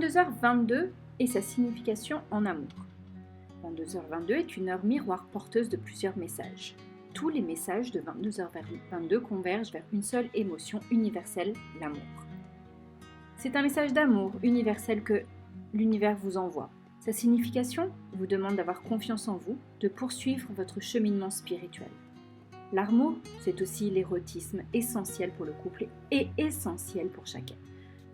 22h22 et sa signification en amour. 22h22 est une heure miroir porteuse de plusieurs messages. Tous les messages de 22h22 convergent vers une seule émotion universelle, l'amour. C'est un message d'amour universel que l'univers vous envoie. Sa signification vous demande d'avoir confiance en vous, de poursuivre votre cheminement spirituel. L'amour, c'est aussi l'érotisme essentiel pour le couple et essentiel pour chacun.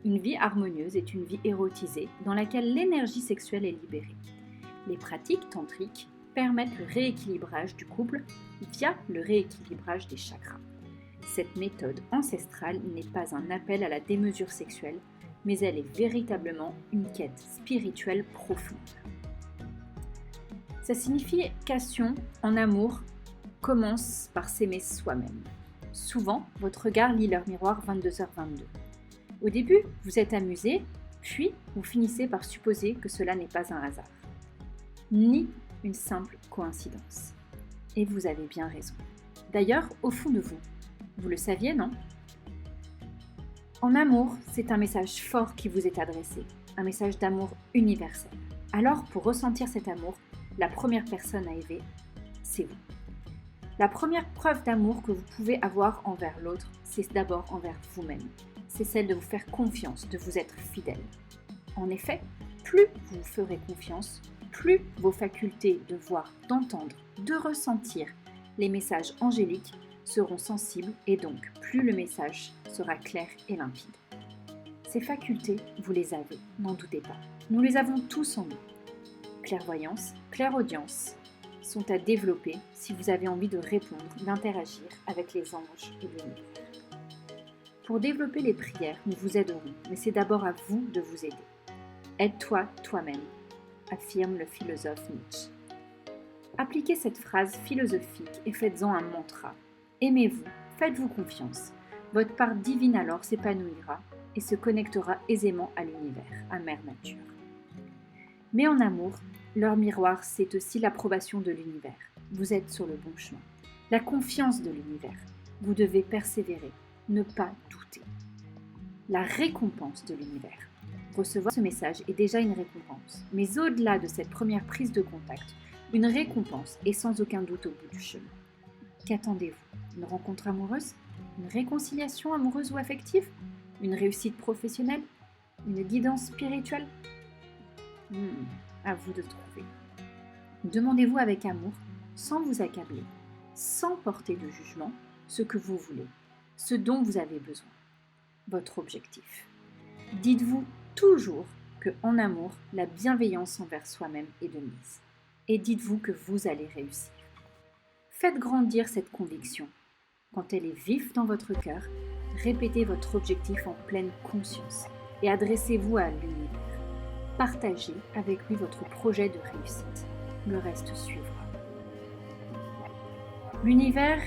Une vie harmonieuse est une vie érotisée dans laquelle l'énergie sexuelle est libérée. Les pratiques tantriques permettent le rééquilibrage du couple via le rééquilibrage des chakras. Cette méthode ancestrale n'est pas un appel à la démesure sexuelle, mais elle est véritablement une quête spirituelle profonde. Sa signification en amour commence par s'aimer soi-même. Souvent, votre regard lit leur miroir 22h22. Au début, vous êtes amusé, puis vous finissez par supposer que cela n'est pas un hasard, ni une simple coïncidence. Et vous avez bien raison. D'ailleurs, au fond de vous, vous le saviez, non ? En amour, c'est un message fort qui vous est adressé, un message d'amour universel. Alors, pour ressentir cet amour, la première personne à aimer, c'est vous. La première preuve d'amour que vous pouvez avoir envers l'autre, c'est d'abord envers vous-même. C'est celle de vous faire confiance, de vous être fidèle. En effet, plus vous vous ferez confiance, plus vos facultés de voir, d'entendre, de ressentir les messages angéliques seront sensibles et donc plus le message sera clair et limpide. Ces facultés, vous les avez, n'en doutez pas. Nous les avons tous en nous. Clairvoyance, clairaudience sont à développer si vous avez envie de répondre, d'interagir avec les anges et l'univers. Pour développer les prières, nous vous aiderons, mais c'est d'abord à vous de vous aider. Aide-toi toi-même, affirme le philosophe Nietzsche. Appliquez cette phrase philosophique et faites-en un mantra. Aimez-vous, faites-vous confiance. Votre part divine alors s'épanouira et se connectera aisément à l'univers, à Mère Nature. Mais en amour, leur miroir, c'est aussi l'approbation de l'univers. Vous êtes sur le bon chemin. La confiance de l'univers. Vous devez persévérer, ne pas douter. La récompense de l'univers. Recevoir ce message est déjà une récompense. Mais au-delà de cette première prise de contact, une récompense est sans aucun doute au bout du chemin. Qu'attendez-vous ? Une rencontre amoureuse ? Une réconciliation amoureuse ou affective ? Une réussite professionnelle ? Une guidance spirituelle ? À vous de trouver. Demandez-vous avec amour, sans vous accabler, sans porter de jugement, ce que vous voulez, ce dont vous avez besoin, votre objectif. Dites-vous toujours que en amour, la bienveillance envers soi-même est de mise. Et dites-vous que vous allez réussir. Faites grandir cette conviction. Quand elle est vive dans votre cœur, répétez votre objectif en pleine conscience et adressez-vous à l'univers. Partagez avec lui votre projet de réussite. Le reste suivra. L'univers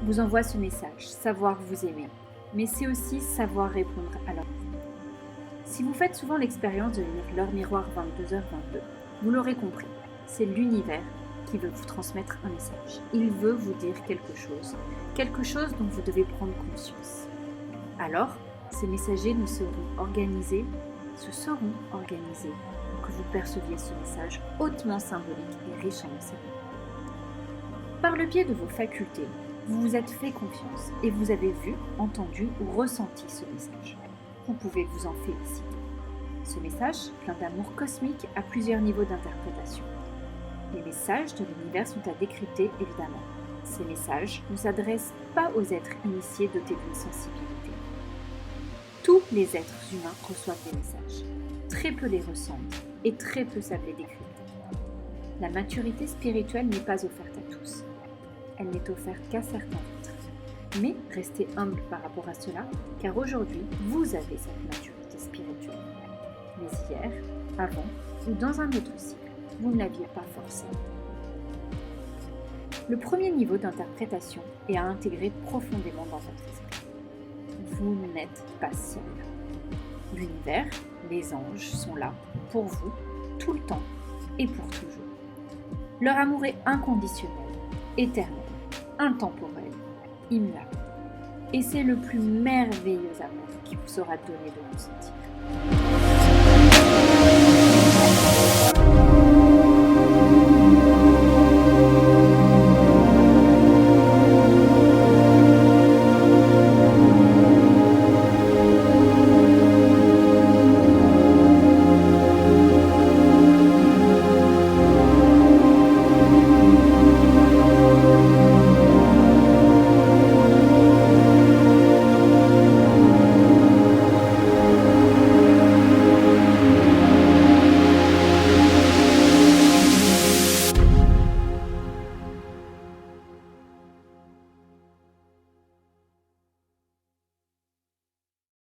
vous envoie ce message, savoir vous aimer, mais c'est aussi savoir répondre à leur vie. Si vous faites souvent l'expérience de lire leur miroir 22h22, vous l'aurez compris, c'est l'univers qui veut vous transmettre un message. Il veut vous dire quelque chose dont vous devez prendre conscience. Alors, ces messagers se seront organisés pour que vous perceviez ce message hautement symbolique et riche en enseignements. Par le biais de vos facultés, vous vous êtes fait confiance et vous avez vu, entendu ou ressenti ce message. Vous pouvez vous en féliciter. Ce message, plein d'amour cosmique, a plusieurs niveaux d'interprétation. Les messages de l'univers sont à décrypter évidemment. Ces messages ne s'adressent pas aux êtres initiés dotés d'une sensibilité. Tous les êtres humains reçoivent des messages. Très peu les ressentent et très peu savent les décrypter. La maturité spirituelle n'est pas offerte à tous. Elle n'est offerte qu'à certains êtres. Mais restez humble par rapport à cela, car aujourd'hui, vous avez cette maturité spirituelle. Mais hier, avant ou dans un autre cycle, vous ne l'aviez pas forcément. Le premier niveau d'interprétation est à intégrer profondément dans votre esprit. Vous n'êtes pas seul. L'univers, les anges sont là pour vous, tout le temps et pour toujours. Leur amour est inconditionnel, éternel, intemporel, immuable. Et c'est le plus merveilleux amour qui vous sera donné de ressentir.